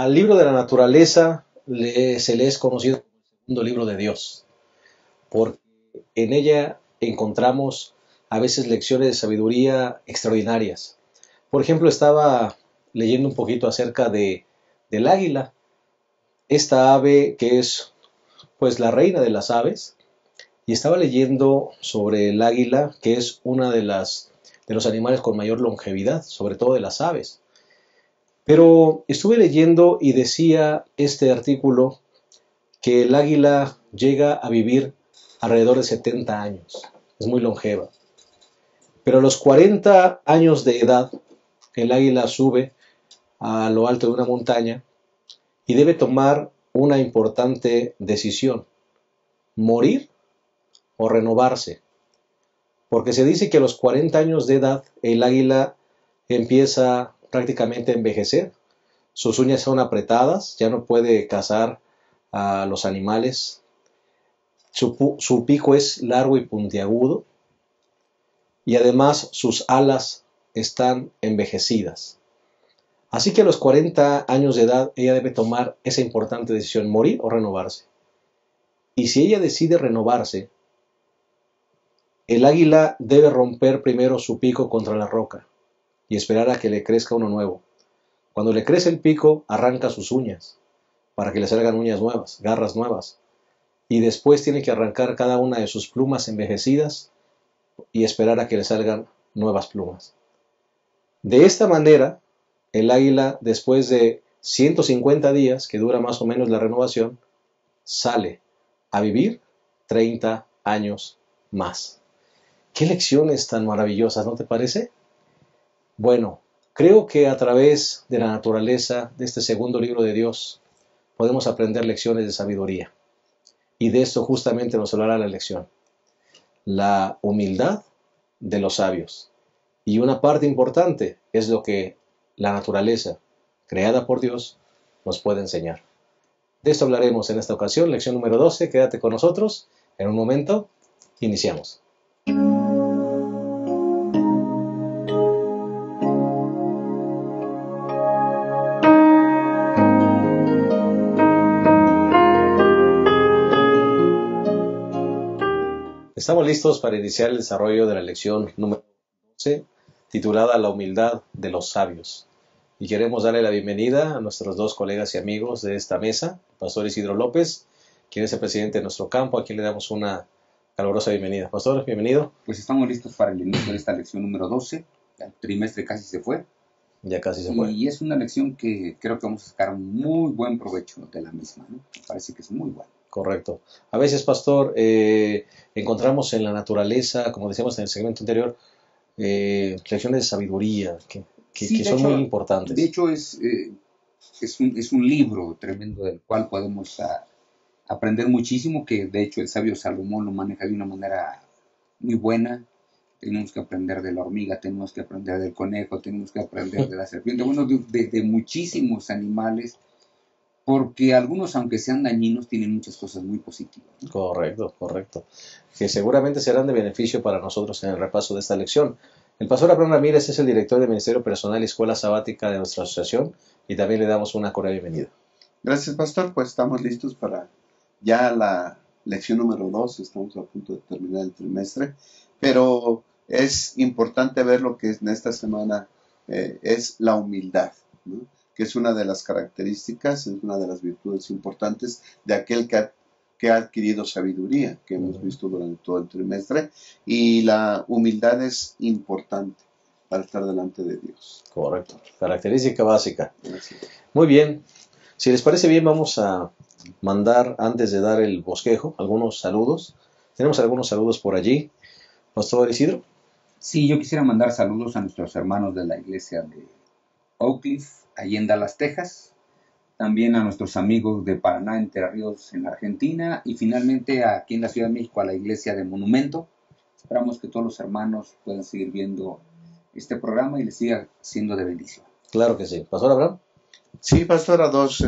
Al libro de la naturaleza se le es conocido como el segundo libro de Dios, porque en ella encontramos a veces lecciones de sabiduría extraordinarias. Por ejemplo, estaba leyendo un poquito acerca del águila, esta ave que es pues la reina de las aves, y estaba leyendo sobre el águila, que es una de los animales con mayor longevidad, sobre todo de las aves. Pero estuve leyendo y decía este artículo que el águila llega a vivir alrededor de 70 años. Es muy longeva. Pero a los 40 años de edad, el águila sube a lo alto de una montaña y debe tomar una importante decisión: morir o renovarse. Porque se dice que a los 40 años de edad el águila empieza prácticamente a envejecer. Sus uñas son apretadas, ya no puede cazar a los animales. Su pico es largo y puntiagudo, y además sus alas están envejecidas. Así que a los 40 años de edad ella debe tomar esa importante decisión: morir o renovarse. Y si ella decide renovarse, el águila debe romper primero su pico contra la roca y esperar a que le crezca uno nuevo. Cuando le crece el pico, arranca sus uñas para que le salgan uñas nuevas, garras nuevas. Y después tiene que arrancar cada una de sus plumas envejecidas y esperar a que le salgan nuevas plumas. De esta manera, el águila, después de 150 días, que dura más o menos la renovación, sale a vivir 30 años más. ¡Qué lecciones tan maravillosas!, ¿no te parece? Bueno, creo que a través de la naturaleza, de este segundo libro de Dios, podemos aprender lecciones de sabiduría. Y de esto justamente nos hablará la lección: la humildad de los sabios. Y una parte importante es lo que la naturaleza, creada por Dios, nos puede enseñar. De esto hablaremos en esta ocasión, lección número 12. Quédate con nosotros. En un momento, iniciamos. Estamos listos para iniciar el desarrollo de la lección número 12, titulada La humildad de los sabios. Y queremos darle la bienvenida a nuestros dos colegas y amigos de esta mesa, el pastor Isidro López, quien es el presidente de nuestro campo, a quien le damos una calurosa bienvenida. Pastor, bienvenido. Pues estamos listos para el inicio de esta lección número 12. El trimestre casi se fue. Ya casi se fue. Y es una lección que creo que vamos a sacar un muy buen provecho de la misma, ¿no? Me parece que es muy buena. Correcto. A veces, pastor, encontramos en la naturaleza, como decíamos en el segmento anterior, lecciones de sabiduría que son muy importantes. De hecho, es un libro tremendo del cual podemos aprender muchísimo, que de hecho el sabio Salomón lo maneja de una manera muy buena. Tenemos que aprender de la hormiga, tenemos que aprender del conejo, tenemos que aprender de la serpiente, bueno, de muchísimos animales, porque algunos, aunque sean dañinos, tienen muchas cosas muy positivas, ¿no? Correcto. Que seguramente serán de beneficio para nosotros en el repaso de esta lección. El pastor Abraham Ramírez es el director de Ministerio Personal y Escuela Sabática de nuestra asociación, y también le damos una cordial bienvenida. Gracias, pastor. Pues estamos listos para ya la lección número 2. Estamos a punto de terminar el trimestre, pero es importante ver lo que en esta semana es la humildad, ¿no? Que es una de las características, es una de las virtudes importantes de aquel que ha adquirido sabiduría, que hemos visto durante todo el trimestre, y la humildad es importante para estar delante de Dios. Correcto, característica básica. Gracias. Muy bien, si les parece bien, vamos a mandar, antes de dar el bosquejo, algunos saludos. Tenemos algunos saludos por allí. Pastor Isidro. Sí, yo quisiera mandar saludos a nuestros hermanos de la iglesia de Oak Cliff, allí en Dallas, Texas. También a nuestros amigos de Paraná, Entre Ríos, en Argentina. Y finalmente aquí en la Ciudad de México a la iglesia de Monumento. Esperamos que todos los hermanos puedan seguir viendo este programa y les siga siendo de bendición. Claro que sí. Pastor Abraham. Sí, pastor, a dos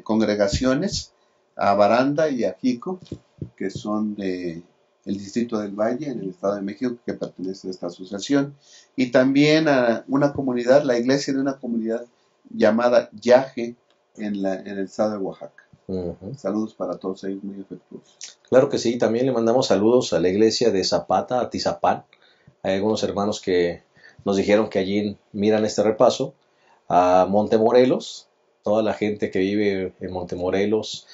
congregaciones, a Baranda y a Jico, que son de el Distrito del Valle, en el Estado de México, que pertenece a esta asociación, y también a una comunidad, la iglesia de una comunidad llamada Yaje, en el estado de Oaxaca. Ujú. Saludos para todos ellos, muy afectuosos. Claro que sí, también le mandamos saludos a la iglesia de Zapata, Atizapán. Hay algunos hermanos que nos dijeron que allí miran este repaso. A Montemorelos, toda la gente que vive en Montemorelos,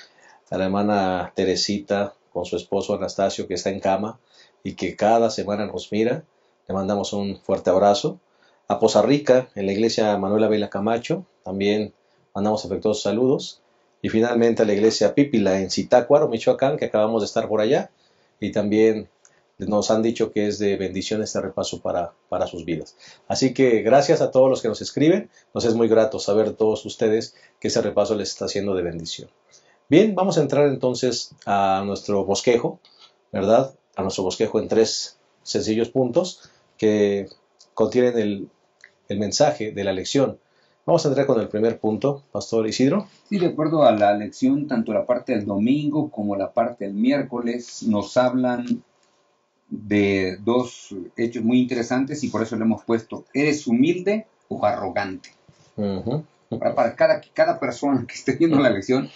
a la hermana Teresita con su esposo Anastasio que está en cama y que cada semana nos mira, le mandamos un fuerte abrazo. A Poza Rica, en la iglesia Manuela Vela Camacho, también mandamos afectuosos saludos. Y finalmente a la iglesia Pípila en Zitácuaro, Michoacán, que acabamos de estar por allá. Y también nos han dicho que es de bendición este repaso para sus vidas. Así que gracias a todos los que nos escriben. Nos es muy grato saber de todos ustedes que ese repaso les está siendo de bendición. Bien, vamos a entrar entonces a nuestro bosquejo, ¿verdad? A nuestro bosquejo en 3 sencillos puntos que contienen el mensaje de la lección. Vamos a entrar con el primer punto, Pastor Isidro. Sí, de acuerdo a la lección, tanto la parte del domingo como la parte del miércoles nos hablan de dos hechos muy interesantes y por eso le hemos puesto, ¿eres humilde o arrogante? Ujú. Para cada persona que esté viendo la lección,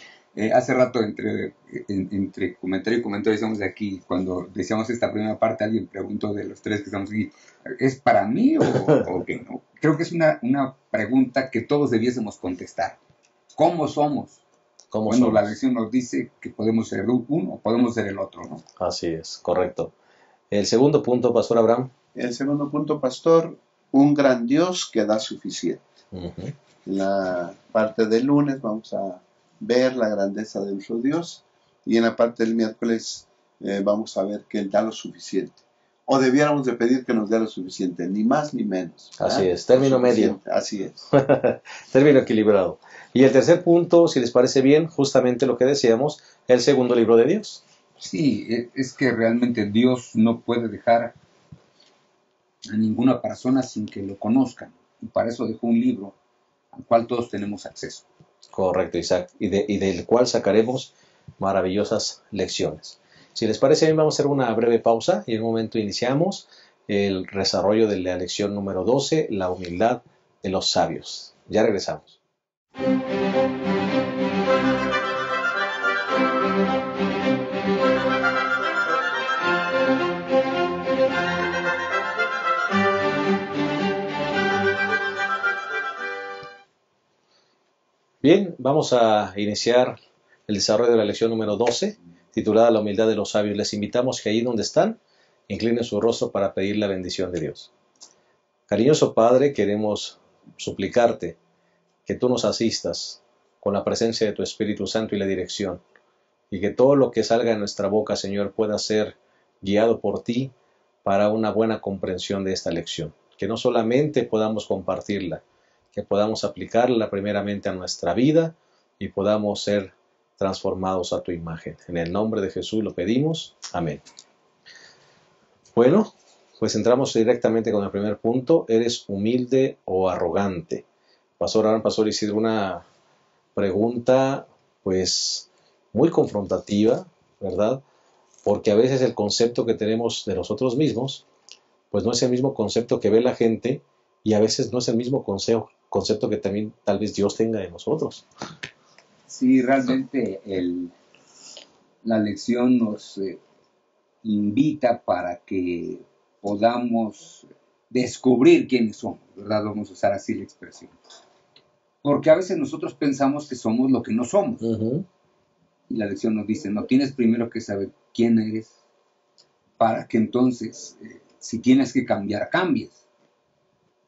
hace rato entre comentario y comentario decíamos de aquí, cuando decíamos esta primera parte, alguien preguntó de los tres que estamos aquí, ¿es para mí o qué? ¿No? Creo que es una pregunta que todos debiésemos contestar. ¿Cómo somos? ¿Cómo Bueno, la somos? lección nos dice que podemos ser uno o podemos ser el otro, ¿no? Así es, correcto. El segundo punto, Pastor Abraham. El segundo punto, pastor, un gran Dios que da suficiente. Ujú. En la parte del lunes vamos a ver la grandeza de nuestro Dios y en la parte del miércoles vamos a ver que Él da lo suficiente. O debiéramos de pedir que nos dé lo suficiente, ni más ni menos. Así ¿verdad? es, término Lo medio. suficiente, así es. Término equilibrado. Y el tercer punto, si les parece bien, justamente lo que decíamos, el segundo libro de Dios. Sí, es que realmente Dios no puede dejar a ninguna persona sin que lo conozcan. Y para eso dejó un libro al cual todos tenemos acceso. Correcto, Isaac. Y del cual sacaremos maravillosas lecciones. Si les parece bien, vamos a hacer una breve pausa y en un momento iniciamos el desarrollo de la lección número 12, la humildad de los sabios. Ya regresamos. Bien, vamos a iniciar el desarrollo de la lección número 12, titulada La humildad de los sabios. Les invitamos que ahí donde están, inclinen su rostro para pedir la bendición de Dios. Cariñoso Padre, queremos suplicarte que tú nos asistas con la presencia de tu Espíritu Santo y la dirección, y que todo lo que salga de nuestra boca, Señor, pueda ser guiado por ti para una buena comprensión de esta lección. Que no solamente podamos compartirla, que podamos aplicarla primeramente a nuestra vida y podamos ser transformados a tu imagen. En el nombre de Jesús lo pedimos. Amén. Bueno, pues entramos directamente con el primer punto. ¿Eres humilde o arrogante? Pastor Isidro, una pregunta pues muy confrontativa, ¿verdad? Porque a veces el concepto que tenemos de nosotros mismos pues no es el mismo concepto que ve la gente y a veces no es el mismo concepto que también tal vez Dios tenga de nosotros. Sí, realmente la lección nos invita para que podamos descubrir quiénes somos, ¿verdad? Vamos a usar así la expresión. Porque a veces nosotros pensamos que somos lo que no somos. Uh-huh. Y la lección nos dice, no, tienes primero que saber quién eres para que entonces, si tienes que cambiar, cambies.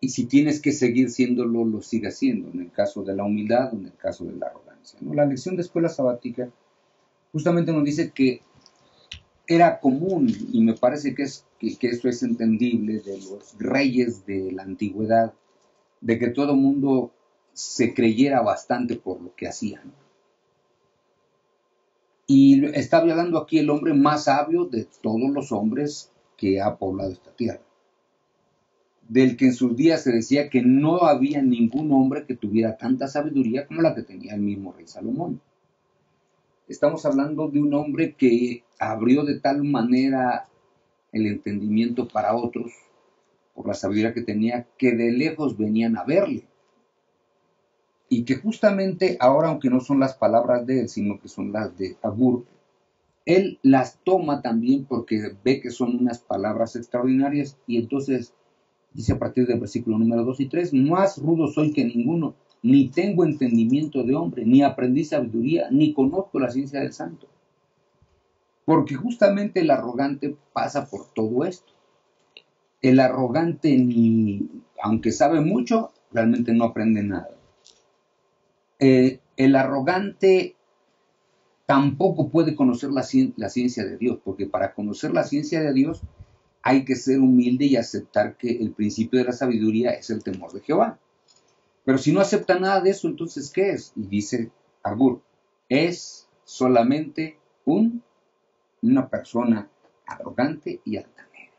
Y si tienes que seguir siéndolo, lo sigas siendo, en el caso de la humildad o en el caso de la arrogancia, ¿no? La lección de escuela sabática justamente nos dice que era común, y me parece que esto es entendible, de los reyes de la antigüedad, de que todo el mundo se creyera bastante por lo que hacían. Y está hablando aquí el hombre más sabio de todos los hombres que ha poblado esta tierra, del que en sus días se decía que no había ningún hombre que tuviera tanta sabiduría como la que tenía el mismo rey Salomón. Estamos hablando de un hombre que abrió de tal manera el entendimiento para otros, por la sabiduría que tenía, que de lejos venían a verle. Y que justamente ahora, aunque no son las palabras de él, sino que son las de Agur, él las toma también porque ve que son unas palabras extraordinarias y entonces dice a partir del versículo número 2 y 3, más rudo soy que ninguno, ni tengo entendimiento de hombre, ni aprendí sabiduría, ni conozco la ciencia del santo. Porque justamente el arrogante pasa por todo esto. El arrogante, aunque sabe mucho, realmente no aprende nada. El arrogante tampoco puede conocer la ciencia de Dios, porque para conocer la ciencia de Dios hay que ser humilde y aceptar que el principio de la sabiduría es el temor de Jehová. Pero si no acepta nada de eso, entonces ¿qué es? Y dice Agur, es solamente una persona arrogante y altanera.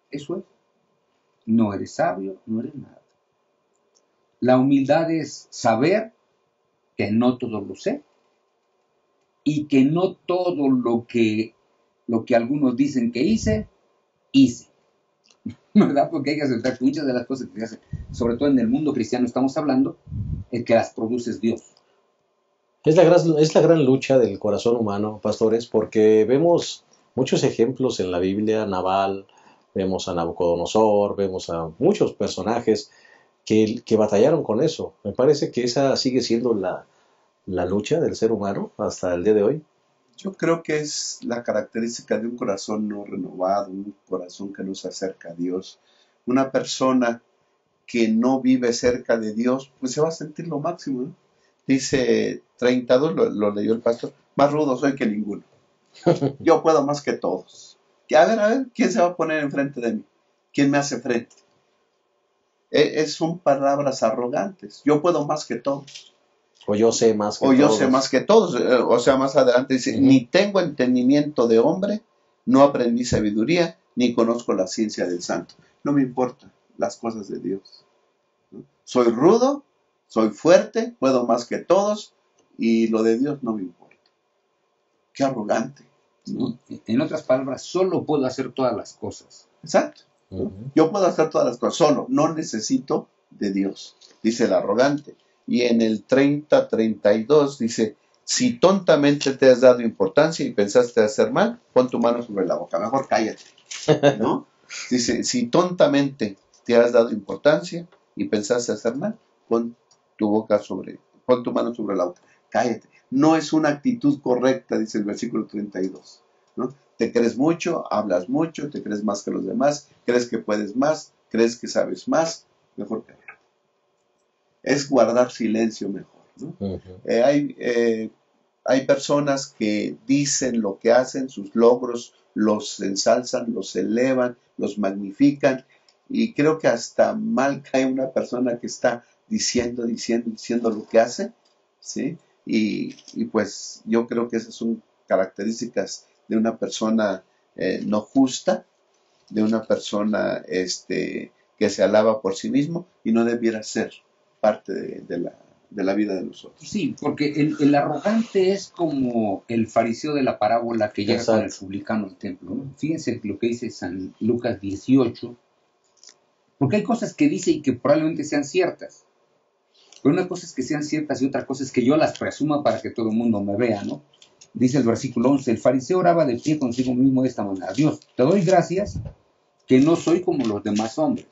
Eso es. No eres sabio, no eres nada. La humildad es saber que no todo lo sé y que no todo lo que algunos dicen que hice, ¿verdad? Porque hay que aceptar que muchas de las cosas que se hacen, sobre todo en el mundo cristiano estamos hablando, es que las produce Dios. Es la gran lucha del corazón humano, pastores, porque vemos muchos ejemplos en la Biblia, Nabal, vemos a Nabucodonosor, vemos a muchos personajes que batallaron con eso. Me parece que esa sigue siendo la lucha del ser humano hasta el día de hoy. Yo creo que es la característica de un corazón no renovado, un corazón que no se acerca a Dios. Una persona que no vive cerca de Dios, pues se va a sentir lo máximo, ¿no? Dice 32, lo leyó el pastor, más rudo soy que ninguno. Yo puedo más que todos. Y a ver, ¿quién se va a poner enfrente de mí? ¿Quién me hace frente? Son palabras arrogantes. Yo puedo más que todos. O yo sé más que O yo todos. sé más que todos. O sea, más adelante dice, ni tengo entendimiento de hombre, no aprendí sabiduría, ni conozco la ciencia del santo. No me importan las cosas de Dios, ¿no? Soy rudo, soy fuerte, puedo más que todos, y lo de Dios no me importa. Qué arrogante, ¿no? En otras palabras, solo puedo hacer todas las cosas. Exacto, ¿no? Yo puedo hacer todas las cosas solo, no necesito de Dios, dice el arrogante. Y en el 30-32 dice, si tontamente te has dado importancia y pensaste hacer mal, pon tu mano sobre la boca, mejor cállate, ¿no? Dice, si tontamente te has dado importancia y pensaste hacer mal, pon tu mano sobre la boca, cállate. No es una actitud correcta, dice el versículo 32, ¿no? Te crees mucho, hablas mucho, te crees más que los demás, crees que puedes más, crees que sabes más, mejor que hablar. Es guardar silencio mejor, ¿no? Hay personas que dicen lo que hacen, sus logros, los ensalzan, los elevan, los magnifican, y creo que hasta mal cae una persona que está diciendo lo que hace, ¿sí? Y pues yo creo que esas son características de una persona no justa, de una persona que se alaba por sí mismo y no debiera ser parte de la vida de nosotros. Sí, porque el arrogante es como el fariseo de la parábola que llega con el publicano al templo, ¿no? Fíjense lo que dice San Lucas 18, porque hay cosas que dice y que probablemente sean ciertas. Pero una cosa es que sean ciertas y otra cosa es que yo las presuma para que todo el mundo me vea, ¿no? Dice el versículo 11, el fariseo oraba de pie consigo mismo de esta manera, Dios, te doy gracias que no soy como los demás hombres.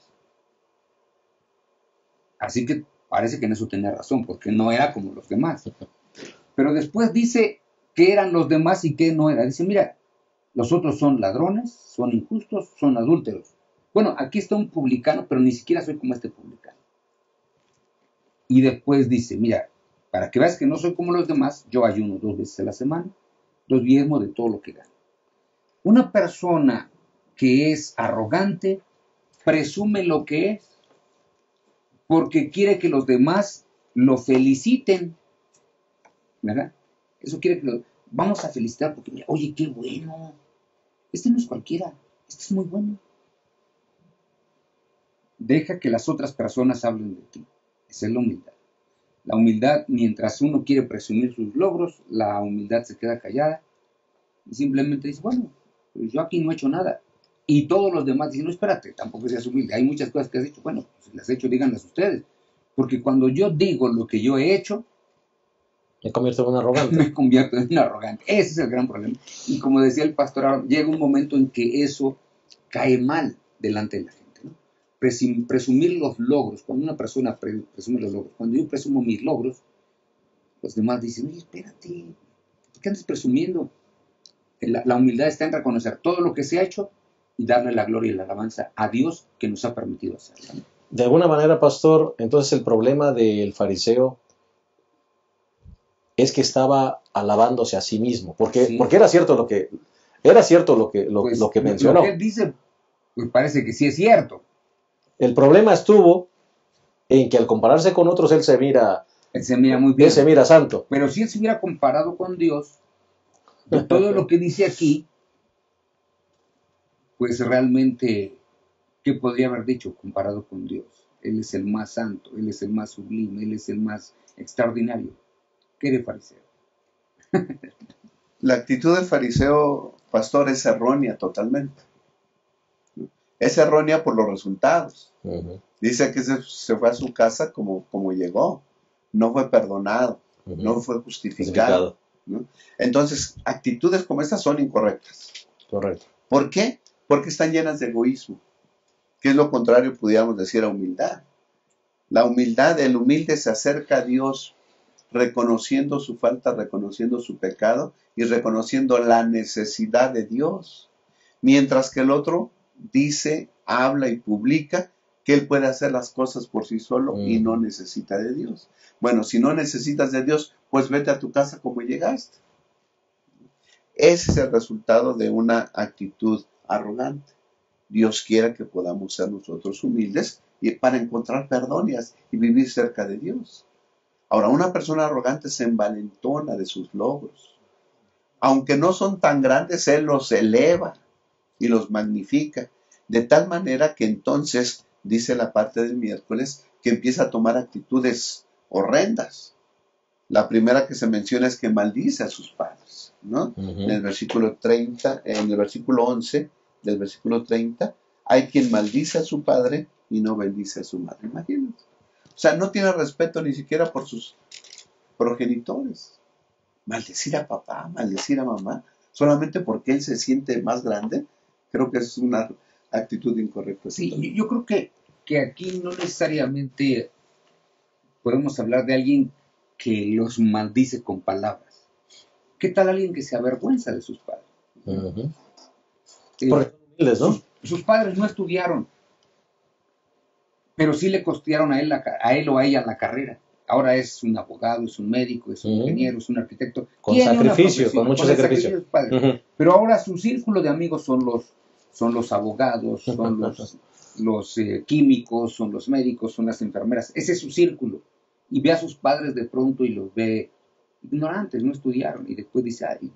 Así que parece que en eso tenía razón, porque no era como los demás. Pero después dice que eran los demás y que no era. Dice, mira, los otros son ladrones, son injustos, son adúlteros. Bueno, aquí está un publicano, pero ni siquiera soy como este publicano. Y después dice, mira, para que veas que no soy como los demás, yo ayuno 2 veces a la semana, 2 diezmos de todo lo que gano. Una persona que es arrogante presume lo que es porque quiere que los demás lo feliciten, ¿verdad? Eso quiere que vamos a felicitar porque, mira, oye, qué bueno. Este no es cualquiera, este es muy bueno. Deja que las otras personas hablen de ti. Esa es la humildad. La humildad, mientras uno quiere presumir sus logros, la humildad se queda callada y simplemente dice, bueno, pues yo aquí no he hecho nada. Y todos los demás dicen, no, espérate, tampoco seas humilde. Hay muchas cosas que has hecho. Bueno, si las he hecho, díganlas ustedes. Porque cuando yo digo lo que yo he hecho, Me convierto en un arrogante. me convierto en un arrogante. Ese es el gran problema. Y como decía el pastor, llega un momento en que eso cae mal delante de la gente, ¿no? Presumir los logros. Cuando una persona presume los logros, cuando yo presumo mis logros, los demás dicen, oye, espérate, ¿por qué andas presumiendo? La humildad está en reconocer todo lo que se ha hecho y darle la gloria y la alabanza a Dios que nos ha permitido hacerlo, ¿no? De alguna manera, pastor, entonces el problema del fariseo es que estaba alabándose a sí mismo, porque, Sí. porque era cierto lo que Pues, lo que Lo mencionó. que él dice, pues parece que sí es cierto. El problema estuvo en que al compararse con otros él se mira Él se mira muy bien. santo. Pero si él se hubiera comparado con Dios, de todo lo que dice aquí, pues realmente, ¿qué podría haber dicho comparado con Dios? Él es el más santo, Él es el más sublime, Él es el más extraordinario. ¿Qué de fariseo? La actitud del fariseo, pastor, es errónea totalmente. Es errónea por los resultados. Ujú, Dice que se fue a su casa como llegó. No fue perdonado, ujú. no fue justificado, ¿no? Entonces, actitudes como estas son incorrectas. Correcto. ¿Por qué? Porque están llenas de egoísmo, que es lo contrario, pudiéramos decir, a humildad. La humildad, el humilde se acerca a Dios reconociendo su falta, reconociendo su pecado y reconociendo la necesidad de Dios. Mientras que el otro dice, habla y publica que él puede hacer las cosas por sí solo y no necesita de Dios. Bueno, si no necesitas de Dios, pues vete a tu casa como llegaste. Ese es el resultado de una actitud arrogante. Dios quiera que podamos ser nosotros humildes y para encontrar perdón y vivir cerca de Dios. Ahora, una persona arrogante se envalentona de sus logros. Aunque no son tan grandes, él los eleva y los magnifica. De tal manera que entonces, dice la parte del miércoles, que empieza a tomar actitudes horrendas. La primera que se menciona es que maldice a sus padres, ¿no? Ujú. En el versículo 30, en el versículo 11 del versículo 30, hay quien maldice a su padre y no bendice a su madre. Imagínense. O sea, no tiene respeto ni siquiera por sus progenitores. Maldecir a papá, maldecir a mamá, solamente porque él se siente más grande, creo que es una actitud incorrecta. Sí, yo creo que aquí no necesariamente podemos hablar de alguien que los maldice con palabras. ¿Qué tal alguien que se avergüenza de sus padres? Ujú. Eh, Porque son humildes, ¿no? sus padres no estudiaron, pero sí le costearon a él o a ella la carrera. Ahora es un abogado, es un médico, es un ingeniero, es un arquitecto. Con Tiene una sacrificio, profesión, con mucho el sacrificio. de sus padres. Ujú. Pero ahora su círculo de amigos son los abogados, son los químicos, son los médicos, son las enfermeras. Ese es su círculo. Y ve a sus padres de pronto y los ve ignorantes, no estudiaron. Y después dice, ay,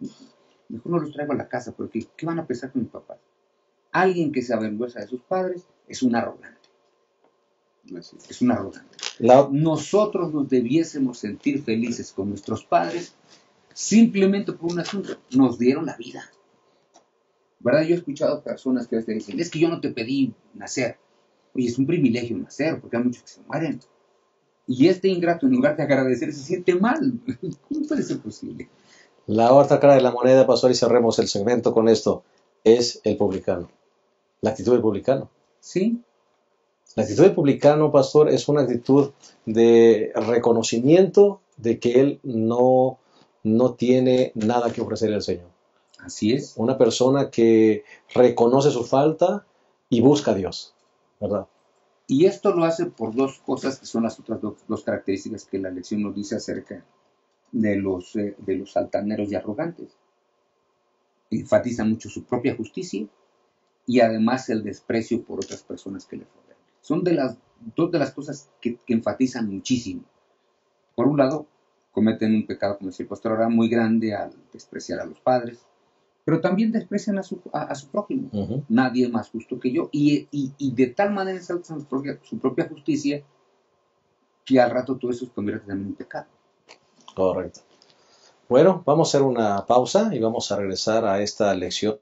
mejor no los traigo a la casa porque ¿qué van a pensar con mis papás? Alguien que se avergüenza de sus padres es un arrogante. Es un arrogante. Nosotros nos debiésemos sentir felices con nuestros padres simplemente por un asunto. Nos dieron la vida. ¿Verdad? Yo he escuchado personas que a veces dicen, es que yo no te pedí nacer. Oye, es un privilegio nacer, porque hay muchos que se mueren. Y este ingrato, en lugar de agradecer, se siente mal. ¿Cómo puede ser posible? La otra cara de la moneda, pastor, y cerremos el segmento con esto, es el publicano. La actitud del publicano. ¿Sí? La actitud del publicano, pastor, es una actitud de reconocimiento de que él no tiene nada que ofrecerle al Señor. Así es. Una persona que reconoce su falta y busca a Dios, ¿verdad? Y esto lo hace por dos cosas que son las otras dos características que la lección nos dice acerca de los altaneros y arrogantes. Enfatiza mucho su propia justicia y además el desprecio por otras personas que le rodean. Son dos de las cosas que enfatizan muchísimo. Por un lado, cometen un pecado, como decía el pastor ahora, muy grande al despreciar a los padres, pero también desprecian a su prójimo. Ujú. Nadie es más justo que yo. Y de tal manera exaltan su propia justicia que al rato todo eso se convierte también en pecado. Correcto. Bueno, vamos a hacer una pausa y vamos a regresar a esta lección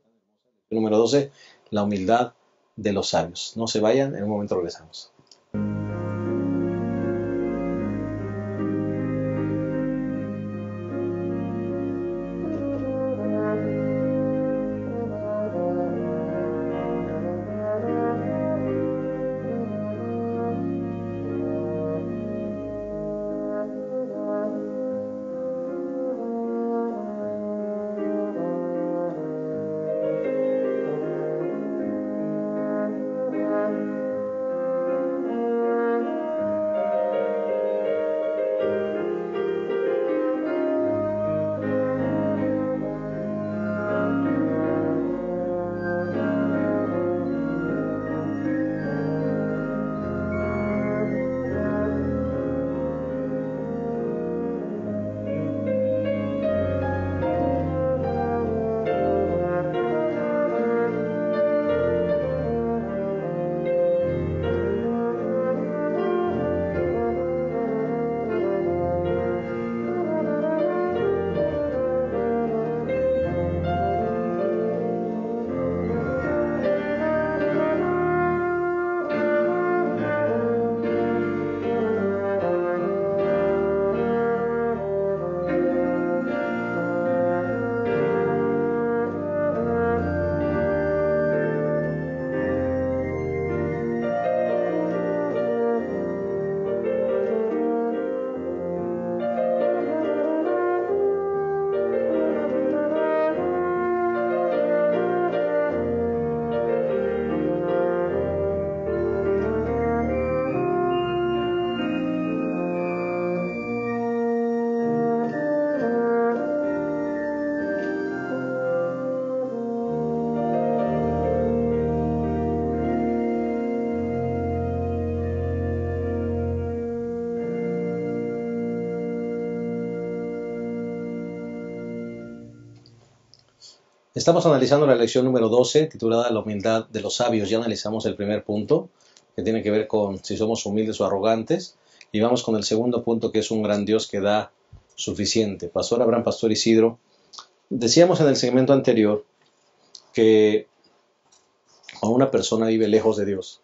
número 12, la humildad de los sabios. No se vayan, en un momento regresamos. Estamos analizando la lección número 12, titulada La humildad de los sabios. Ya analizamos el primer punto, que tiene que ver con si somos humildes o arrogantes. Y vamos con el segundo punto, que es un gran Dios que da suficiente. Pastor Abraham, Pastor Isidro, decíamos en el segmento anterior que cuando una persona vive lejos de Dios,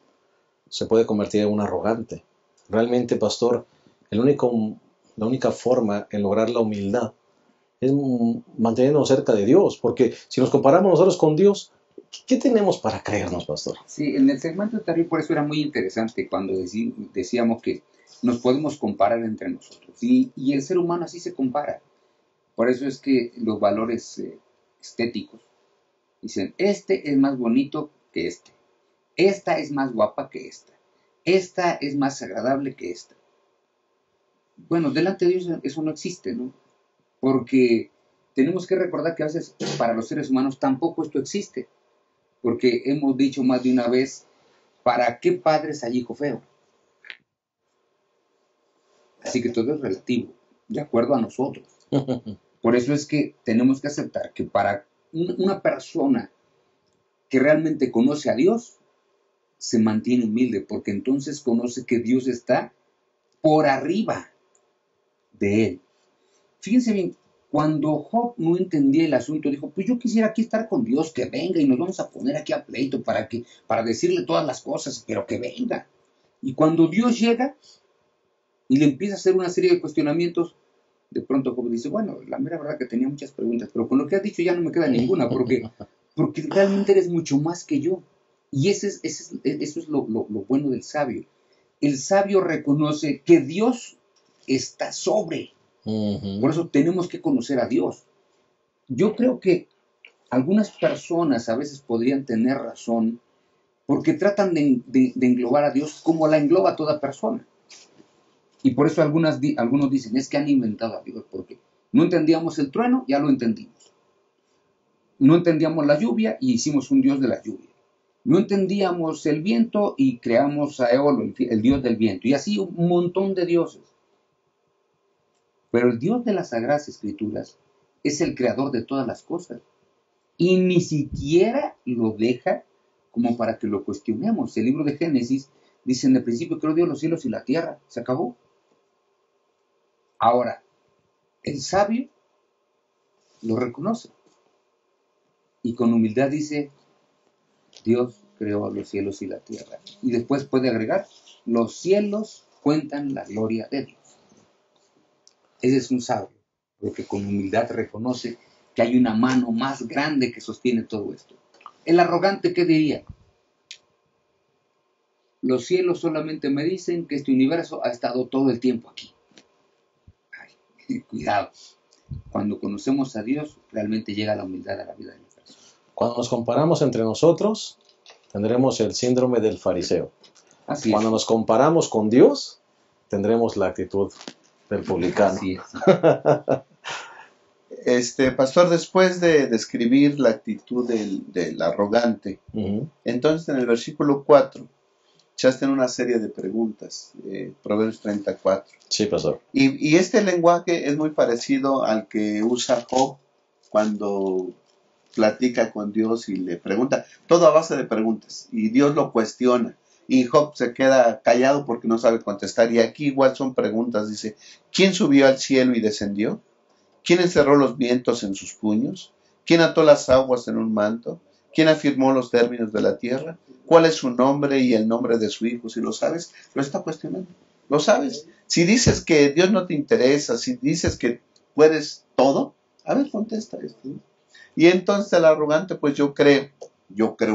se puede convertir en un arrogante. Realmente, pastor, la única forma en lograr la humildad es manteniéndonos cerca de Dios, porque si nos comparamos nosotros con Dios, ¿qué tenemos para creernos, pastor? Sí, en el segmento anterior por eso era muy interesante cuando decíamos que nos podemos comparar entre nosotros. Y el ser humano así se compara. Por eso es que los valores estéticos dicen, este es más bonito que este. Esta es más guapa que esta. Esta es más agradable que esta. Bueno, delante de Dios eso no existe, ¿no? Porque tenemos que recordar que a veces para los seres humanos tampoco esto existe. Porque hemos dicho más de una vez, ¿para qué padres hay hijo feo? Así que todo es relativo, de acuerdo a nosotros. Por eso es que tenemos que aceptar que para una persona que realmente conoce a Dios, se mantiene humilde, porque entonces conoce que Dios está por arriba de él. Fíjense bien, cuando Job no entendía el asunto, dijo, pues yo quisiera aquí estar con Dios, que venga y nos vamos a poner aquí a pleito para decirle todas las cosas, pero que venga. Y cuando Dios llega y le empieza a hacer una serie de cuestionamientos, de pronto Job dice, bueno, la mera verdad que tenía muchas preguntas, pero con lo que has dicho ya no me queda ninguna, porque realmente eres mucho más que yo. Y eso es lo bueno del sabio. El sabio reconoce que Dios está sobre. Por eso tenemos que conocer a Dios. Yo creo que algunas personas a veces podrían tener razón porque tratan de englobar a Dios como la engloba toda persona. Y por eso algunos dicen, es que han inventado a Dios, porque no entendíamos el trueno, ya lo entendimos. No entendíamos la lluvia y hicimos un Dios de la lluvia. No entendíamos el viento y creamos a Eolo, el Dios del viento. Y así un montón de dioses. Pero el Dios de las Sagradas Escrituras es el creador de todas las cosas. Y ni siquiera lo deja como para que lo cuestionemos. El libro de Génesis dice, en el principio creó Dios los cielos y la tierra. Se acabó. Ahora, el sabio lo reconoce. Y con humildad dice, Dios creó los cielos y la tierra. Y después puede agregar, los cielos cuentan la gloria de Dios. Ese es un sabio, porque con humildad reconoce que hay una mano más grande que sostiene todo esto. El arrogante, ¿qué diría? Los cielos solamente me dicen que este universo ha estado todo el tiempo aquí. Ay, cuidado. Cuando conocemos a Dios, realmente llega la humildad a la vida de la persona. Cuando nos comparamos entre nosotros, tendremos el síndrome del fariseo. Así Cuando es. nos comparamos con Dios, tendremos la actitud del publicano. Así es. Pastor, después de describir la actitud del arrogante, entonces en el versículo 4 echaste una serie de preguntas, Proverbios 34. Sí, pastor. Y este lenguaje es muy parecido al que usa Job cuando platica con Dios y le pregunta, todo a base de preguntas, y Dios lo cuestiona. Y Job se queda callado porque no sabe contestar. Y aquí igual son preguntas. Dice, ¿quién subió al cielo y descendió? ¿Quién encerró los vientos en sus puños? ¿Quién ató las aguas en un manto? ¿Quién afirmó los términos de la tierra? ¿Cuál es su nombre y el nombre de su hijo? Si lo sabes, lo está cuestionando. ¿Lo sabes? Si dices que Dios no te interesa, si dices que puedes todo, a ver, contesta esto. Y entonces el arrogante, pues yo creo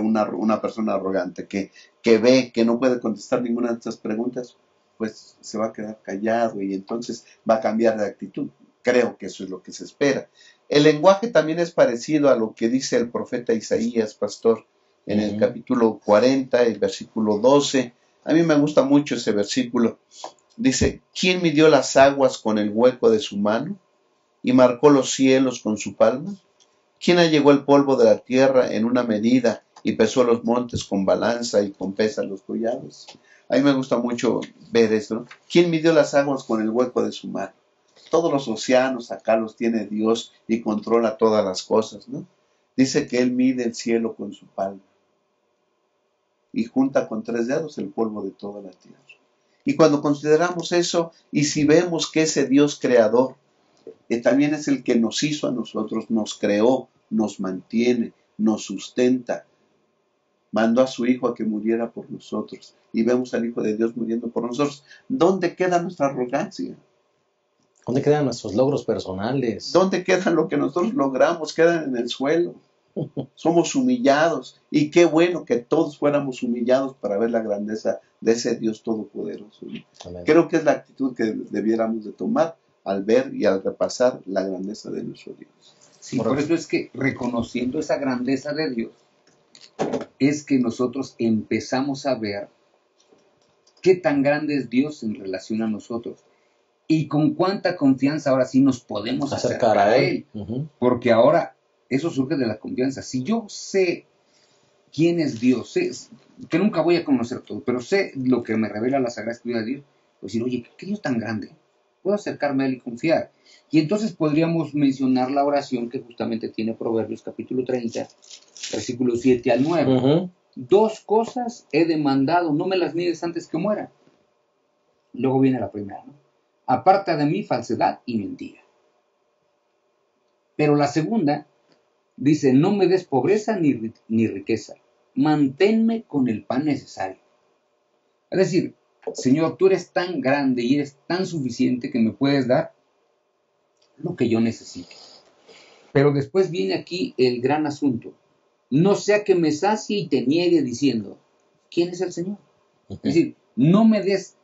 una persona arrogante que ve que no puede contestar ninguna de estas preguntas, pues se va a quedar callado y entonces va a cambiar de actitud. Creo que eso es lo que se espera. El lenguaje también es parecido a lo que dice el profeta Isaías, pastor, en el capítulo 40, el versículo 12. A mí me gusta mucho ese versículo. Dice, ¿quién midió las aguas con el hueco de su mano y marcó los cielos con su palma? ¿Quién allegó el polvo de la tierra en una medida y pesó los montes con balanza y con pesa los collados? A mí me gusta mucho ver esto, ¿no? ¿Quién midió las aguas con el hueco de su mano? Todos los océanos acá los tiene Dios y controla todas las cosas, ¿no? Dice que Él mide el cielo con su palma y junta con 3 dedos el polvo de toda la tierra. Y cuando consideramos eso, y si vemos que ese Dios creador, que también es el que nos hizo a nosotros, nos creó, nos mantiene, nos sustenta, mandó a su Hijo a que muriera por nosotros, y vemos al Hijo de Dios muriendo por nosotros, ¿dónde queda nuestra arrogancia? ¿Dónde quedan nuestros logros personales? ¿Dónde queda lo que nosotros logramos? Quedan en el suelo. Somos humillados, y qué bueno que todos fuéramos humillados para ver la grandeza de ese Dios todopoderoso. Amén. Creo que es la actitud que debiéramos de tomar al ver y al repasar la grandeza de nuestro Dios. Sí, por eso es que reconociendo esa grandeza de Dios, es que nosotros empezamos a ver qué tan grande es Dios en relación a nosotros y con cuánta confianza ahora sí nos podemos acercar a Él. Porque ahora eso surge de la confianza. Si yo sé quién es Dios, sé que nunca voy a conocer todo, pero sé lo que me revela la Sagrada Escritura de Dios, pues decir, oye, ¿qué Dios tan grande? Puedo acercarme a Él y confiar. Y entonces podríamos mencionar la oración que justamente tiene Proverbios capítulo 30, versículos 7 al 9. 2 cosas he demandado, no me las niegues antes que muera. Luego viene la primera, ¿no? Aparta de mí falsedad y mentira. Pero la segunda dice, no me des pobreza ni riqueza, manténme con el pan necesario. Es decir, Señor, tú eres tan grande y eres tan suficiente que me puedes dar lo que yo necesito. Pero después viene aquí el gran asunto. No sea que me sacie y te niegue diciendo, ¿quién es el Señor? Es decir, no me des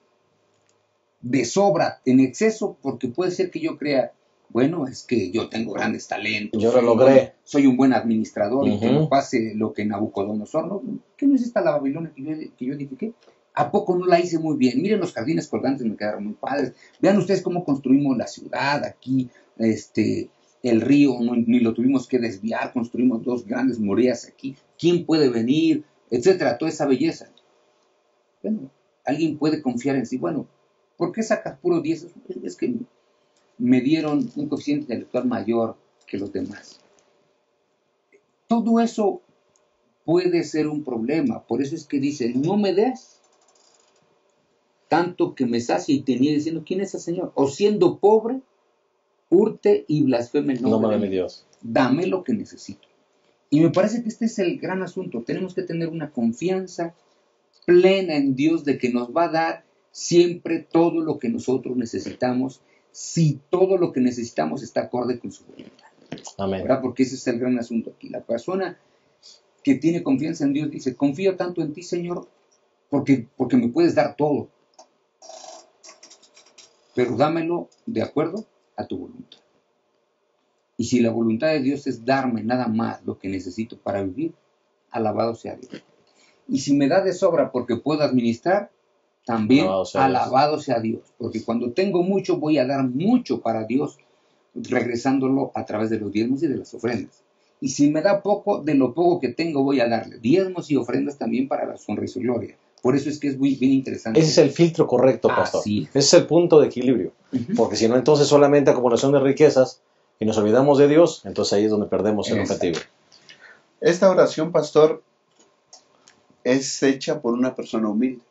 de sobra en exceso, porque puede ser que yo crea, bueno, es que yo tengo grandes talentos. Yo lo logré. Soy un buen administrador y que no pase lo que Nabucodonosor, ¿no? ¿Qué no es esta la Babilonia que yo edifiqué? ¿A poco no la hice muy bien? Miren, los jardines colgantes me quedaron muy padres. Vean ustedes cómo construimos la ciudad aquí, el río, ni lo tuvimos que desviar, construimos 2 grandes murallas aquí. ¿Quién puede venir? Etcétera, toda esa belleza. Bueno, alguien puede confiar en sí. Bueno, ¿por qué sacas puro 10? Es que me dieron un coeficiente intelectual mayor que los demás. Todo eso puede ser un problema. Por eso es que dice, no me des tanto que me sacie y te niegue diciendo, ¿quién es el Señor? O siendo pobre, hurte y blasfeme el nombre de mi Dios. Dame lo que necesito. Y me parece que este es el gran asunto. Tenemos que tener una confianza plena en Dios de que nos va a dar siempre todo lo que nosotros necesitamos, si todo lo que necesitamos está acorde con su voluntad. Amén. ¿Verdad? Porque ese es el gran asunto aquí. La persona que tiene confianza en Dios dice, confío tanto en ti, Señor, porque me puedes dar todo. Pero dámelo de acuerdo a tu voluntad. Y si la voluntad de Dios es darme nada más lo que necesito para vivir, alabado sea Dios. Y si me da de sobra porque puedo administrar, también alabado sea Dios. Porque cuando tengo mucho, voy a dar mucho para Dios, regresándolo a través de los diezmos y de las ofrendas. Y si me da poco, de lo poco que tengo voy a darle diezmos y ofrendas también para la honra y su gloria. Por eso es que es muy bien interesante. Ese es el filtro correcto, pastor. Ese es el punto de equilibrio. Porque si no, entonces solamente acumulación de riquezas y nos olvidamos de Dios, entonces ahí es donde perdemos el objetivo. Esta oración, pastor, es hecha por una persona humilde.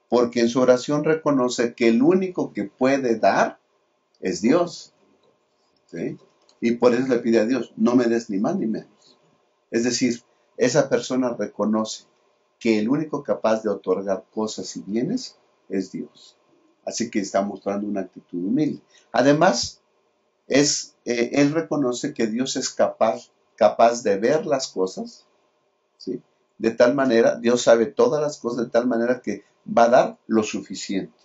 Porque en su oración reconoce que el único que puede dar es Dios. ¿Sí? Y por eso le pide a Dios, no me des ni más ni menos. Es decir, esa persona reconoce que el único capaz de otorgar cosas y bienes es Dios. Así que está mostrando una actitud humilde. Además, él reconoce que Dios es capaz de ver las cosas, ¿sí? De tal manera, Dios sabe todas las cosas de tal manera que va a dar lo suficiente.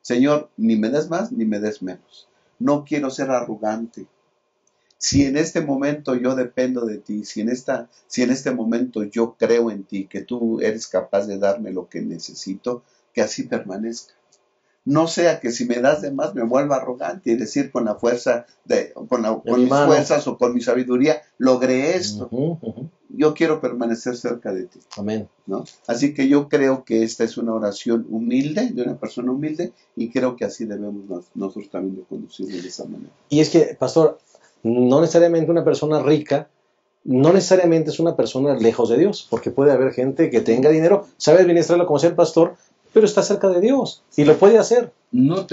Señor, ni me des más ni me des menos. No quiero ser arrogante. Si en este momento yo dependo de ti, si en este momento yo creo en ti, que tú eres capaz de darme lo que necesito, que así permanezca. No sea que si me das de más me vuelva arrogante y decir con la fuerza, con mis fuerzas o con mi sabiduría, logré esto. Yo quiero permanecer cerca de ti. Amén. ¿No? Así que yo creo que esta es una oración humilde, de una persona humilde, y creo que así debemos nosotros también de conducirlo de esa manera. Y es que, pastor, No necesariamente una persona rica, no necesariamente es una persona lejos de Dios, porque puede haber gente que tenga dinero, sabe administrarlo como sea el pastor, pero está cerca de Dios y lo puede hacer. No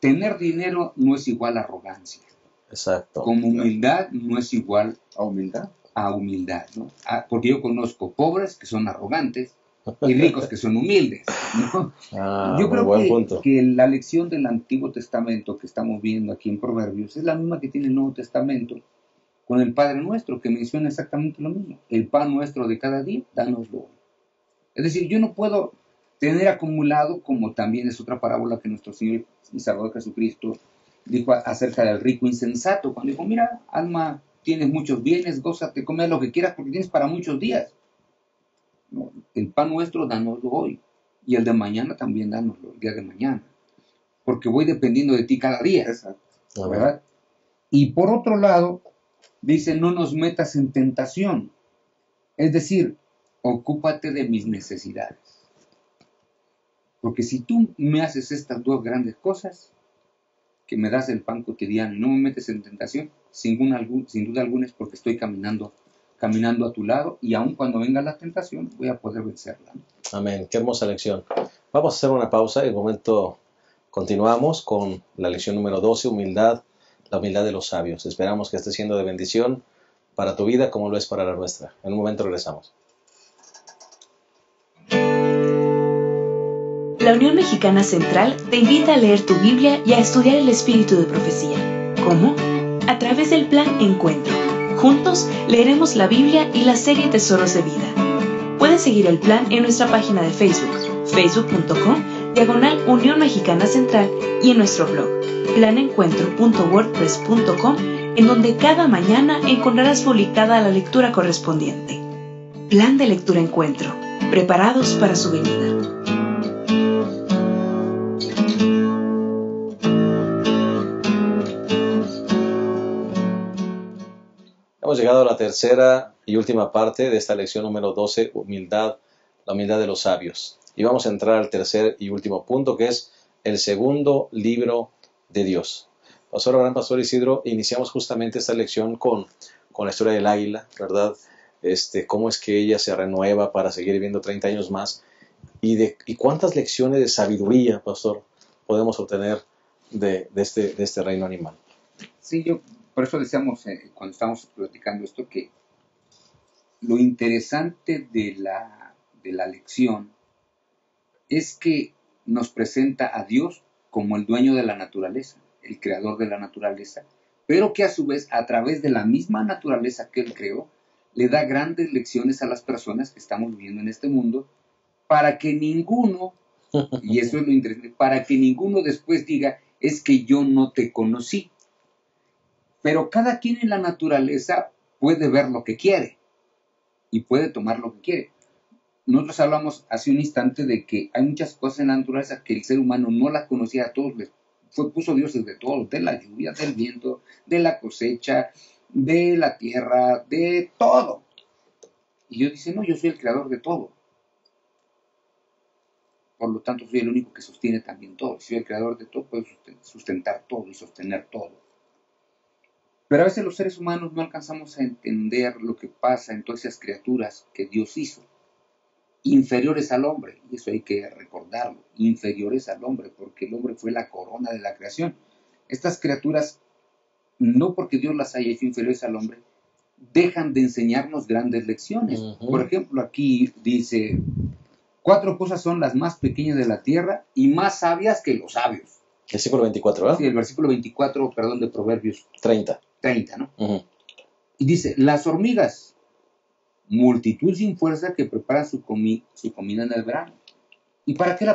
tener dinero no es igual a arrogancia. Exacto. Como humildad no es igual A humildad. a humildad, ¿no? Porque yo conozco pobres que son arrogantes y ricos que son humildes, ¿no? Yo Muy creo buen punto. que la lección del Antiguo Testamento que estamos viendo aquí en Proverbios es la misma que tiene el Nuevo Testamento con el Padre Nuestro, que menciona exactamente lo mismo. El pan nuestro de cada día, dánoslo hoy. Es decir, yo no puedo tener acumulado, como también es otra parábola que nuestro Señor y Salvador Jesucristo dijo acerca del rico insensato, cuando dijo, mira, alma, tienes muchos bienes, gózate, come lo que quieras porque tienes para muchos días. No, el pan nuestro, dánoslo hoy. Y el de mañana también dánoslo, el día de mañana. Porque voy dependiendo de ti cada día. Exacto. ¿Verdad? Y por otro lado, dice, no nos metas en tentación. Es decir, ocúpate de mis necesidades. Porque si tú me haces estas dos grandes cosas, que me das el pan cotidiano y no me metes en tentación, sin duda alguna es porque estoy caminando a tu lado, y aun cuando venga la tentación voy a poder vencerla. Amén, qué hermosa lección. Vamos a hacer una pausa y en un momento continuamos con la lección número 12, humildad, la humildad de los sabios. Esperamos que esté siendo de bendición para tu vida como lo es para la nuestra. En un momento regresamos. La Unión Mexicana Central te invita a leer tu Biblia y a estudiar el espíritu de profecía. ¿Cómo? A través del Plan Encuentro. Juntos leeremos la Biblia y la serie Tesoros de Vida. Puedes seguir el plan en nuestra página de Facebook, facebook.com/Unión Mexicana Central, y en nuestro blog, planencuentro.wordpress.com, en donde cada mañana encontrarás publicada la lectura correspondiente. Plan de Lectura Encuentro. Preparados para su venida. Hemos llegado a la tercera y última parte de esta lección número 12, humildad, la humildad de los sabios. Y vamos a entrar al tercer y último punto, que es el segundo libro de Dios. Pastor Isidro, iniciamos justamente esta lección con la historia del águila, ¿verdad? Cómo es que ella se renueva para seguir viviendo 30 años más. Y cuántas lecciones de sabiduría, pastor, podemos obtener de este reino animal. Sí, por eso decíamos cuando estábamos platicando esto, que lo interesante de la lección es que nos presenta a Dios como el dueño de la naturaleza, el creador de la naturaleza, pero que a su vez, a través de la misma naturaleza que Él creó, le da grandes lecciones a las personas que estamos viviendo en este mundo, para que ninguno, y eso es lo interesante, para que ninguno después diga, es que yo no te conocí. Pero cada quien en la naturaleza puede ver lo que quiere y puede tomar lo que quiere. Nosotros hablamos hace un instante de que hay muchas cosas en la naturaleza que el ser humano no las conocía, a todos puso dioses de todo, de la lluvia, del viento, de la cosecha, de la tierra, de todo. Y Dios dice, no, yo soy el creador de todo. Por lo tanto, soy el único que sostiene también todo. Si soy el creador de todo, puedo sustentar todo y sostener todo. Pero a veces los seres humanos no alcanzamos a entender lo que pasa en todas esas criaturas que Dios hizo, inferiores al hombre, y eso hay que recordarlo, inferiores al hombre, porque el hombre fue la corona de la creación. Estas criaturas, no porque Dios las haya hecho inferiores al hombre, dejan de enseñarnos grandes lecciones. Por ejemplo, aquí dice, 4 cosas son las más pequeñas de la tierra y más sabias que los sabios. Versículo 24, ¿verdad? Sí, el versículo 24, de Proverbios 30, ¿no? Y dice, las hormigas, multitud sin fuerza que preparan su comida en el verano. ¿Y para qué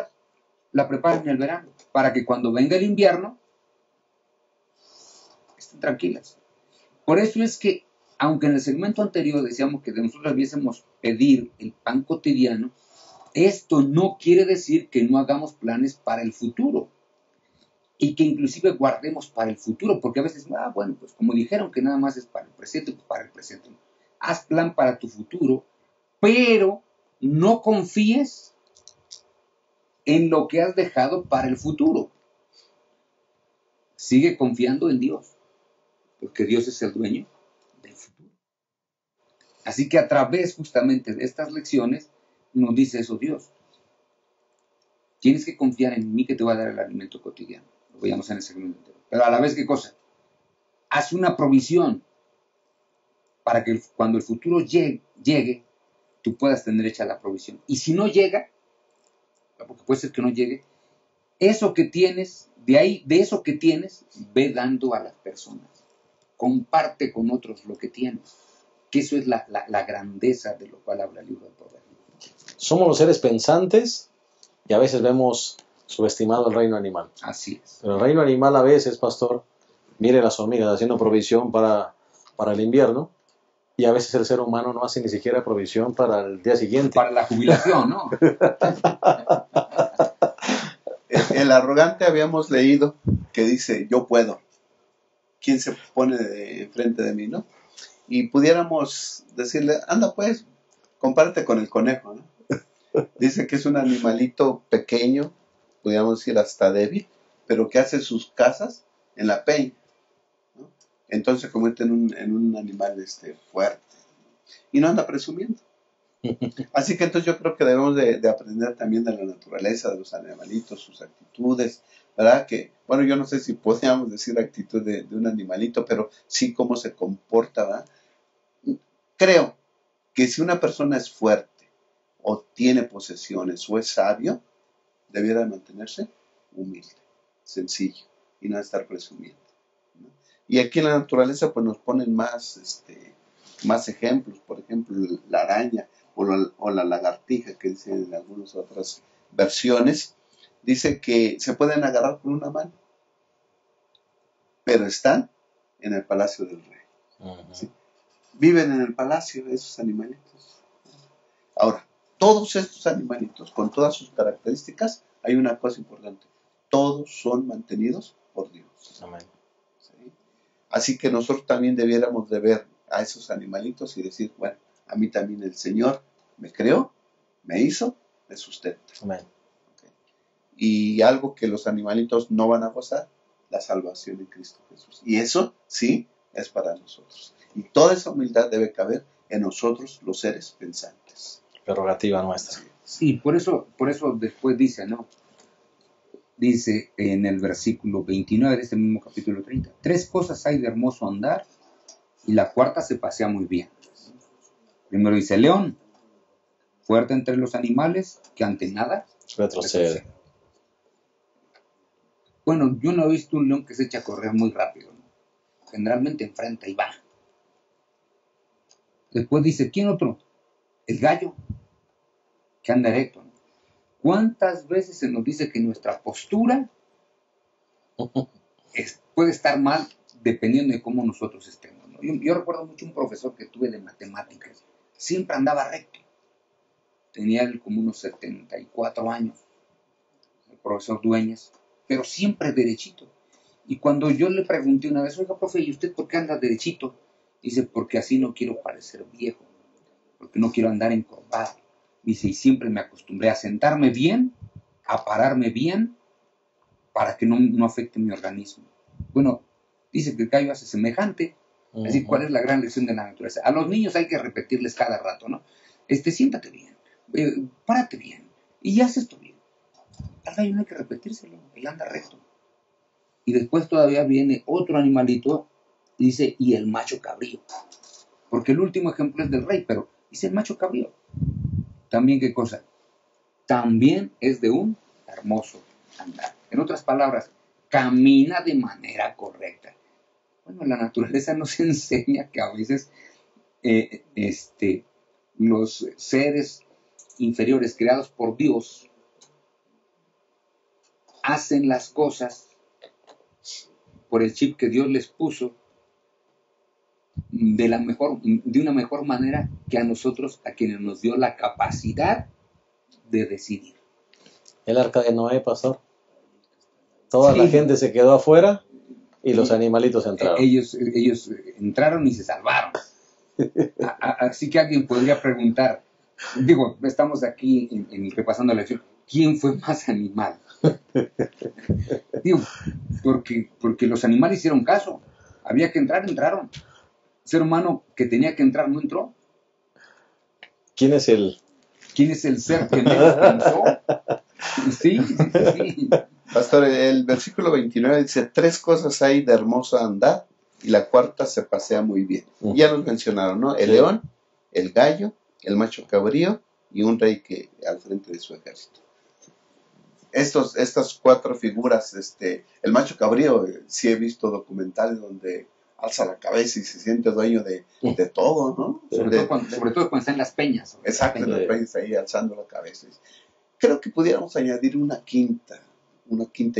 la preparan en el verano? Para que cuando venga el invierno estén tranquilas. Por eso es que, aunque en el segmento anterior decíamos que de nosotros debiésemos pedir el pan cotidiano, esto no quiere decir que no hagamos planes para el futuro. Y que inclusive guardemos para el futuro, porque a veces, bueno, pues como dijeron que nada más es para el presente, pues para el presente. Haz plan para tu futuro, pero no confíes en lo que has dejado para el futuro. Sigue confiando en Dios, porque Dios es el dueño del futuro. Así que a través justamente de estas lecciones nos dice eso Dios. Tienes que confiar en mí que te va a dar el alimento cotidiano. Lo veíamos en el segmento anterior. Pero a la vez, ¿qué cosa? Haz una provisión para que cuando el futuro llegue, tú puedas tener hecha la provisión. Y si no llega, porque puede ser que no llegue, eso que tienes, de eso que tienes, ve dando a las personas. Comparte con otros lo que tienes. Que eso es la grandeza de lo cual habla el libro de Proverbios. Somos los seres pensantes y a veces vemos subestimado el reino animal. Así es. Pero el reino animal a veces, pastor, mire las hormigas haciendo provisión para el invierno, y a veces el ser humano no hace ni siquiera provisión para el día siguiente. Para la jubilación, ¿no? El arrogante habíamos leído que dice, yo puedo. ¿Quién se pone enfrente de mí, no? Y pudiéramos decirle, anda pues, compárate con el conejo, ¿no? Dice que es un animalito pequeño, podríamos decir hasta débil, pero que hace sus casas en la peña, ¿no? Entonces se convierte en un animal fuerte, y no anda presumiendo. Así que entonces yo creo que debemos de aprender también de la naturaleza, de los animalitos, sus actitudes, ¿verdad? Que, bueno, yo no sé si podríamos decir actitud de un animalito, pero sí cómo se comporta, ¿verdad? Creo que si una persona es fuerte, o tiene posesiones, o es sabio, debiera mantenerse humilde, sencillo, y no estar presumiendo, ¿no? Y aquí en la naturaleza pues nos ponen más ejemplos, por ejemplo la araña o la lagartija, que dicen en algunas otras versiones, dice que se pueden agarrar con una mano, pero están en el palacio del rey. Uh-huh. ¿Sí? Viven en el palacio de esos animalitos. Ahora, todos estos animalitos, con todas sus características, hay una cosa importante: todos son mantenidos por Dios. Amén. ¿Sí? Así que nosotros también debiéramos de ver a esos animalitos y decir, bueno, a mí también el Señor me creó, me hizo, me sustenta. Amén. ¿Okay? Y algo que los animalitos no van a gozar, la salvación en Cristo Jesús. Y eso sí es para nosotros. Y toda esa humildad debe caber en nosotros, los seres pensantes. Prerrogativa nuestra. Sí, por eso después dice, ¿no? Dice en el versículo 29 de este mismo capítulo 30, 3 cosas hay de hermoso andar, y la cuarta se pasea muy bien. Primero dice, león, fuerte entre los animales, que ante nada Retrocede. Bueno, yo no he visto un león que se echa a correr muy rápido, ¿no? Generalmente enfrenta y va. Después dice, ¿quién otro? El gallo, que anda erecto, ¿no? ¿Cuántas veces se nos dice que nuestra postura puede estar mal dependiendo de cómo nosotros estemos, ¿no? Yo recuerdo mucho un profesor que tuve de matemáticas. Siempre andaba recto. Tenía él como unos 74 años, el profesor Dueñas, pero siempre derechito. Y cuando yo le pregunté una vez, oiga, profe, ¿y usted por qué anda derechito? Dice, porque así no quiero parecer viejo, porque no quiero andar encorvado. Dice, y siempre me acostumbré a sentarme bien, a pararme bien, para que no afecte mi organismo. Bueno, dice que el gallo hace semejante. Uh-huh. Así, ¿cuál es la gran lección de la naturaleza? A los niños hay que repetirles cada rato, ¿no? Siéntate bien, párate bien, y haz esto bien. Al gallo no hay que repetírselo, él anda recto. Y después todavía viene otro animalito, dice, y el macho cabrío. Porque el último ejemplo es del rey, pero dice el macho cabrío. También, ¿qué cosa? También es de un hermoso andar. En otras palabras, camina de manera correcta. Bueno, la naturaleza nos enseña que a veces los seres inferiores creados por Dios hacen las cosas por el chip que Dios les puso de una mejor manera que a nosotros, a quienes nos dio la capacidad de decidir. El arca de Noé, pastor. Toda la gente se quedó afuera y los animalitos entraron. Ellos entraron y se salvaron. Así que alguien podría preguntar, digo, estamos aquí repasando la lección, ¿quién fue más animal? Digo, porque los animales hicieron caso. Había que entrar, entraron. El ser humano que tenía que entrar no entró. ¿Quién es el? ¿Quién es el ser que menos pensó? Sí. Pastor, el versículo 29 dice, 3 cosas hay de hermoso andar y la cuarta se pasea muy bien. Ya los mencionaron, ¿no? El león, el gallo, el macho cabrío y un rey que al frente de su ejército. Estas 4 figuras, el macho cabrío, sí he visto documentales donde alza la cabeza y se siente dueño de todo, ¿no? Sobre todo cuando está en las peñas. Exacto, en las peñas ahí alzando la cabeza. Creo que pudiéramos añadir una quinta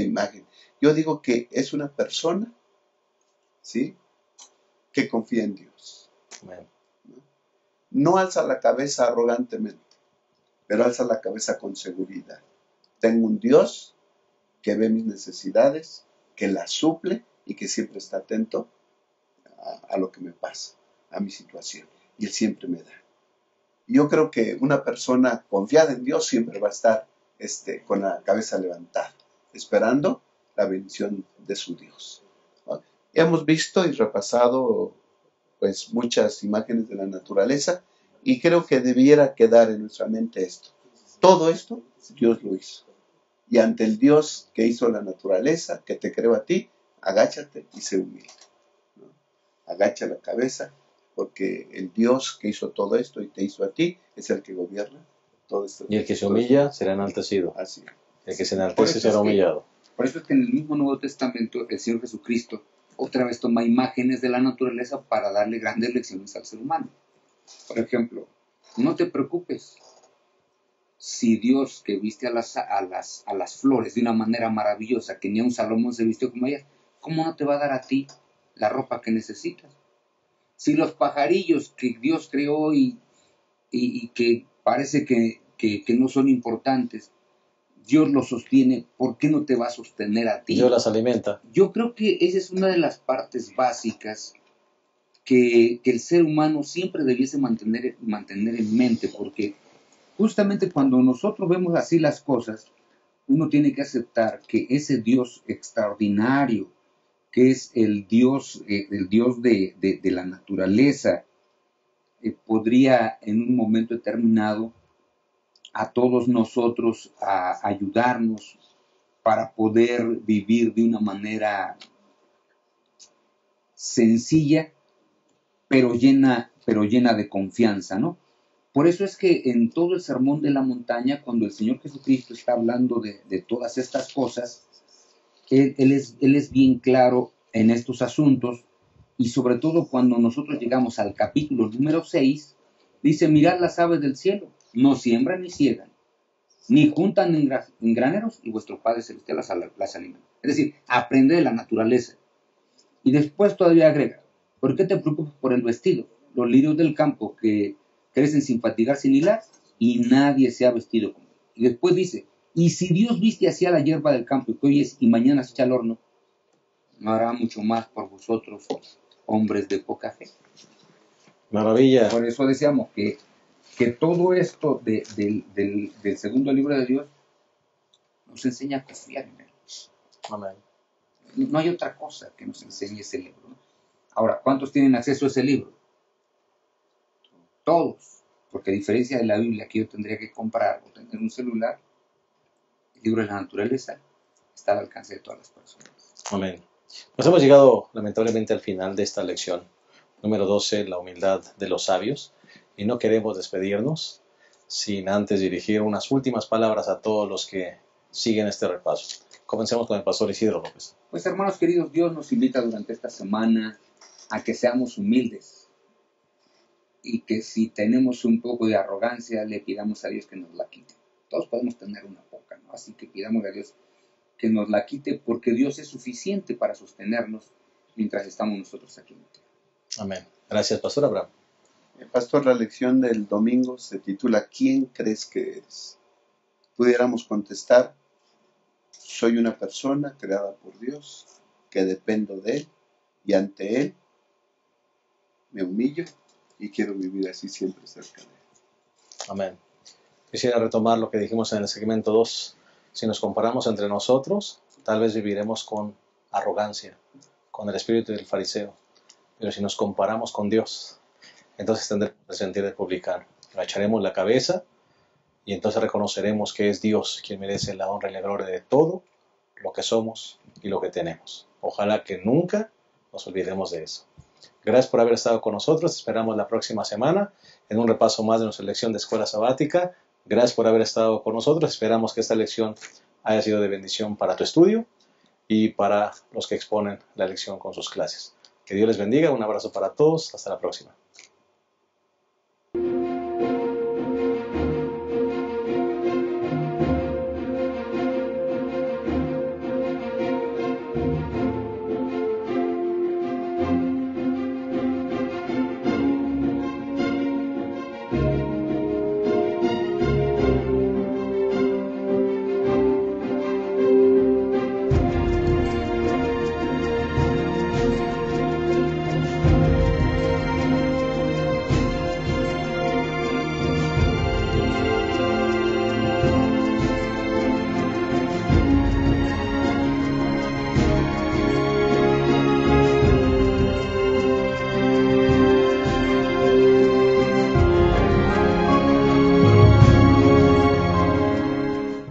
imagen. Yo digo que es una persona, ¿sí?, que confía en Dios. No alza la cabeza arrogantemente, pero alza la cabeza con seguridad. Tengo un Dios que ve mis necesidades, que las suple y que siempre está atento a lo que me pasa, a mi situación. Y Él siempre me da. Yo creo que una persona confiada en Dios siempre va a estar con la cabeza levantada, esperando la bendición de su Dios. Hemos visto y repasado pues muchas imágenes de la naturaleza y creo que debiera quedar en nuestra mente esto. Todo esto Dios lo hizo. Y ante el Dios que hizo la naturaleza, que te creó a ti, agáchate y sé humilde, ¿no? Agacha la cabeza, porque el Dios que hizo todo esto y te hizo a ti es el que gobierna todo esto. Y el que se humilla será enaltecido. Así. El que se enaltece será humillado. Por eso es que en el mismo Nuevo Testamento el Señor Jesucristo otra vez toma imágenes de la naturaleza para darle grandes lecciones al ser humano. Por ejemplo, no te preocupes si Dios que viste a las flores de una manera maravillosa, que ni a un Salomón se vistió como ellas, ¿cómo no te va a dar a ti la ropa que necesitas? Si los pajarillos que Dios creó y que parece que no son importantes, Dios los sostiene, ¿por qué no te va a sostener a ti? Dios las alimenta. Yo creo que esa es una de las partes básicas que el ser humano siempre debiese mantener en mente, porque justamente cuando nosotros vemos así las cosas, uno tiene que aceptar que ese Dios extraordinario, que es el Dios de la naturaleza, podría en un momento determinado a todos nosotros a ayudarnos para poder vivir de una manera sencilla, pero llena de confianza, ¿no? Por eso es que en todo el Sermón de la Montaña, cuando el Señor Jesucristo está hablando de todas estas cosas, Él es bien claro en estos asuntos, y sobre todo cuando nosotros llegamos al capítulo número 6, dice, mirad las aves del cielo, no siembran ni ciegan, ni juntan en graneros, y vuestro Padre Celestial las alimenta. Es decir, aprende de la naturaleza. Y después todavía agrega, ¿por qué te preocupas por el vestido? Los lirios del campo que crecen sin fatigar, sin hilar, y nadie se ha vestido como él. Y después dice, y si Dios viste hacia la hierba del campo que hoy es y mañana se echa al horno, no hará mucho más por vosotros, hombres de poca fe. Maravilla. Por eso decíamos que todo esto del segundo libro de Dios nos enseña a confiar en Él. Amén. No hay otra cosa que nos enseñe ese libro, ¿no? Ahora, ¿cuántos tienen acceso a ese libro? Todos, porque a diferencia de la Biblia que yo tendría que comprar o tener un celular, el libro de la naturaleza está al alcance de todas las personas. Amén. Pues hemos llegado lamentablemente al final de esta lección número 12, la humildad de los sabios, y no queremos despedirnos sin antes dirigir unas últimas palabras a todos los que siguen este repaso. Comencemos con el pastor Isidro López. Pues hermanos queridos, Dios nos invita durante esta semana a que seamos humildes y que si tenemos un poco de arrogancia le pidamos a Dios que nos la quite. Todos podemos tener una poca, ¿no? Así que pidamos a Dios que nos la quite, porque Dios es suficiente para sostenernos mientras estamos nosotros aquí. Amén. Gracias, pastor Abraham. Pastor, la lección del domingo se titula ¿Quién crees que eres? Pudiéramos contestar, soy una persona creada por Dios, que dependo de Él, y ante Él me humillo y quiero vivir así siempre cerca de Él. Amén. Quisiera retomar lo que dijimos en el segmento 2. Si nos comparamos entre nosotros, tal vez viviremos con arrogancia. con el espíritu del fariseo, pero si nos comparamos con Dios, entonces tendremos el sentir del publicano. Agacharemos la cabeza y entonces reconoceremos que es Dios quien merece la honra y la gloria de todo lo que somos y lo que tenemos. Ojalá que nunca nos olvidemos de eso. Gracias por haber estado con nosotros. Esperamos la próxima semana en un repaso más de nuestra lección de escuela sabática. Gracias por haber estado con nosotros. Esperamos que esta lección haya sido de bendición para tu estudio y para los que exponen la lección con sus clases. Que Dios les bendiga. Un abrazo para todos. Hasta la próxima.